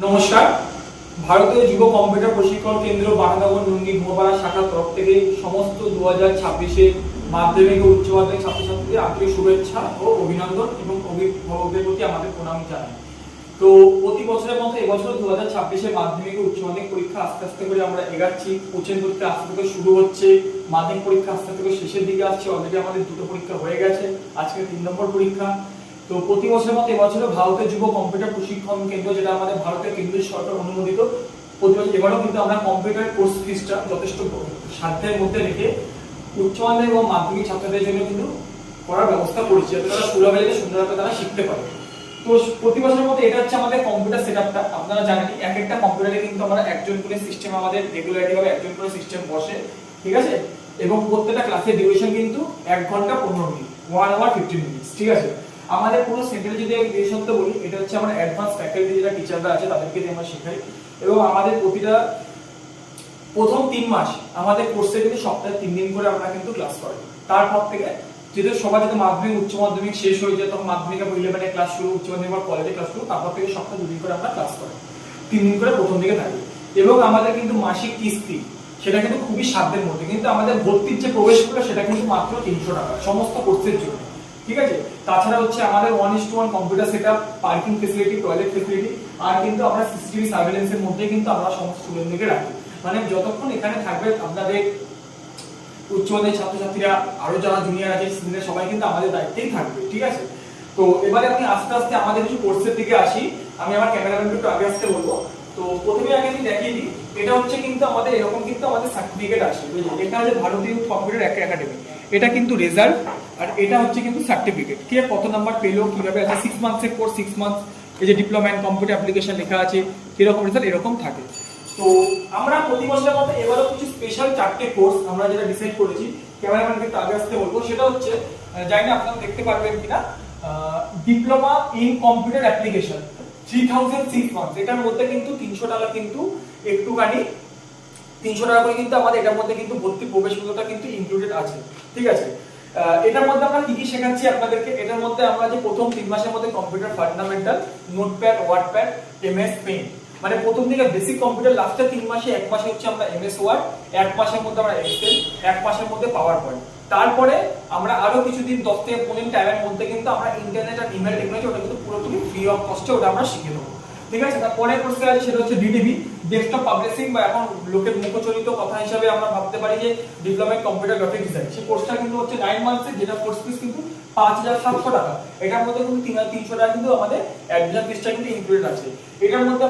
নমস্কার। ভারতীয় যুব কম্পিউটার প্রশিক্ষণ কেন্দ্র বারানগর নুঙ্গি ঘুমাপাড়া শাখার তরফ থেকে সমস্ত 2026 মাধ্যমিক ও উচ্চ মাধ্যমিক ছাত্রছাত্রীদের আন্তরিক শুভেচ্ছা ও অভিনন্দন এবং অভিভাবকদের প্রতি আমাদের প্রণাম জানাই। তো প্রতি বছরের মতো এবছর 2026 মাধ্যমিক ও উচ্চ মাধ্যমিক পরীক্ষা আস্তে আস্তে করে আমরা এগাচ্ছি। কোচিং পরীক্ষা আস্তে থেকে শুরু হচ্ছে, মাধ্যমিক পরীক্ষা আস্তে থেকে শেষের দিকে আসছে। অলরেডি আমাদের দুটো পরীক্ষা হয়ে গেছে, আজকে 3 নম্বর পরীক্ষা। তো প্রতি বছরের মতো এবছর ভারতের যুব কম্পিউটার প্রশিক্ষণ কেন্দ্র, যেটা আমাদের ভারতের কেন্দ্রীয় সরকার অনুমোদিত, প্রতি বছর এবারও কিন্তু আমরা কম্পিউটার কোর্স ফিসটা যথেষ্ট সাধ্যের মধ্যে রেখে উচ্চ মাধ্যমিক এবং মাধ্যমিক ছাত্রদের জন্য কিন্তু করার ব্যবস্থা করেছি, যাতে তারা সুলভভাবে সুন্দরভাবে তারা শিখতে পারে। তো প্রতি বছরের মতো এটা হচ্ছে আমাদের কম্পিউটার সেটআপটা। আপনারা জানেন এক একটা কম্পিউটারে কিন্তু আমরা একজন করে সিস্টেম, আমাদের রেগুলারলি ভাবে একজন করে সিস্টেম বসে, ঠিক আছে। এবং প্রত্যেকটা ক্লাসের ডিউরেশন কিন্তু 1 ঘন্টা 15 মিনিট, 1 আওয়ার 15 মিনিটস, ঠিক আছে। আমাদের পুরো সেন্টারে যদি ডিউরেশন তো বলি, এটা হচ্ছে আমরা অ্যাডভান্স ফ্যাকাল্টি যারা টিচাররা আছে তাদেরকে দিয়ে আমরা শেখাই। এবং আমাদের প্রতিটা প্রথম 3 মাস আমাদের কোর্সে কিন্তু সপ্তাহে 3 দিন করে আমরা কিন্তু ক্লাস করাই। তারপর থেকে যেহেতু সবার যদি মাধ্যমিক উচ্চ মাধ্যমিক শেষ হয়ে যায়, তখন মাধ্যমিক 11 এর ক্লাস শুরু, উচ্চ মাধ্যমিক বা কলেজে ক্লাস শুরু, তারপর থেকে সপ্তাহে 2 দিন করে আমরা ক্লাস করাই, 3 দিন করে প্রথম দিকে থাকি। এবং আমাদের কিন্তু মাসিক কিস্তি সেটা কিন্তু খুবই সাধ্যের মধ্যে, কিন্তু আমাদের ভর্তির যে প্রবেশ মূল্য সেটা কিন্তু মাত্র 300 টাকা সমস্ত কোর্সের জন্য, ঠিক আছে। তাছাড়া হচ্ছে আমাদের 1:1 computer setup, parking facility, toilet facility, আর কিন্তু আমরা সিসিটিভি সার্ভেইলেন্সের মধ্যে কিন্তু আমরা সমস্ত স্টুডেন্টদেরকে রাখি। মানে যতক্ষণ এখানে থাকবে আপনাদের উচ্চ মাধ্যমিক ছাত্রছাত্রীরা, আরো যারা জুনিয়র আছে সিনিয়র, সবাই কিন্তু আমাদের দায়িত্বেই থাকবে, ঠিক আছে। তো এবারে আমি আস্তে আস্তে আমাদের কিছু কোর্সের দিকে আসি। আমি আমার ক্যামেরাম্যানকে একটু আগে আসতে বলবো। তো প্রথমে আগে আমি দেখিয়ে দিই, এটা হচ্ছে কিন্তু আমাদের এরকম কিন্তু আমাদের সার্টিফিকেট আছে। এটা হচ্ছে ভারতীয় কম্পিউটার একাডেমি, এটা কিন্তু রেজাল্ট, আর এটা হচ্ছে কিন্তু সার্টিফিকেট। কে কত নাম্বার পেলো, কিভাবে আছে, 6 মান্থসের কোর্স, 6 মান্থ এই যে ডিপ্লোমা ইন কম্পিউটার অ্যাপ্লিকেশন লেখা আছে, কিরকম রেজাল্ট এরকম থাকে। তো আমরা প্রতি বছরের মতো এবারও কিছু স্পেশাল 4টে কোর্স আমরা যেটা ডিসাইড করেছি, ক্যামেরাম্যানকে একটু আগে আসতে বলবো। সেটা হচ্ছে, জানি না আপনারা দেখতে পারবেন কিনা, diploma in computer application 3006 months. এটার মধ্যে কিন্তু 300 টাকা কিন্তু একটুখানি 300 টাকা করে কিন্তু আমাদের এটার মধ্যে কিন্তু ভর্তি প্রবেশ মূল্যটা কিন্তু ইনক্লুডেড আছে, ঠিক আছে। এটার মধ্যে আমরা কি কি শেখাচ্ছি আপনাদেরকে, এটার মধ্যে আমরা যে প্রথম 3 মাসের মধ্যে computer fundamental, notepad, WordPad, MS paint, মানে প্রথম দিকে বেসিক কম্পিউটার, লাস্টে 3 মাসে, 1 মাসে হচ্ছে আমরা এমএস ওয়ার্ড, 1 মাসের মধ্যে আমরা এক্সেল, 1 মাসের মধ্যে পাওয়ার পয়েন্ট। তারপরে আমরা আরো কিছুদিন 10 থেকে 15 টাইমের মধ্যে কিন্তু আমরা ইন্টারনেট আর ইমেল টেকনোলজি, ওটা কিন্তু পুরোপুরি ফ্রি অফ কস্টে ওটা আমরা শিখে দেবো, ঠিক আছে। তারপরে কোর্সে আছে সেটা হচ্ছে ডিটিভি, ডেস্কটপ পাবলিশিং, বা এখন লোকের মুখচলিত কথা হিসাবে আমরা ভাবতে পারি যে diploma in computer graphic design. সেই কোর্সটা কিন্তু হচ্ছে 9 মান্থসের, যেটা কোর্স ফিস কিন্তু 5700 টাকা। এটার মধ্যে কিন্তু 300 টাকা কিন্তু আমাদের অ্যাডমিশন ফিসটা কিন্তু ইনক্লুডেড আছে। এটার মধ্যে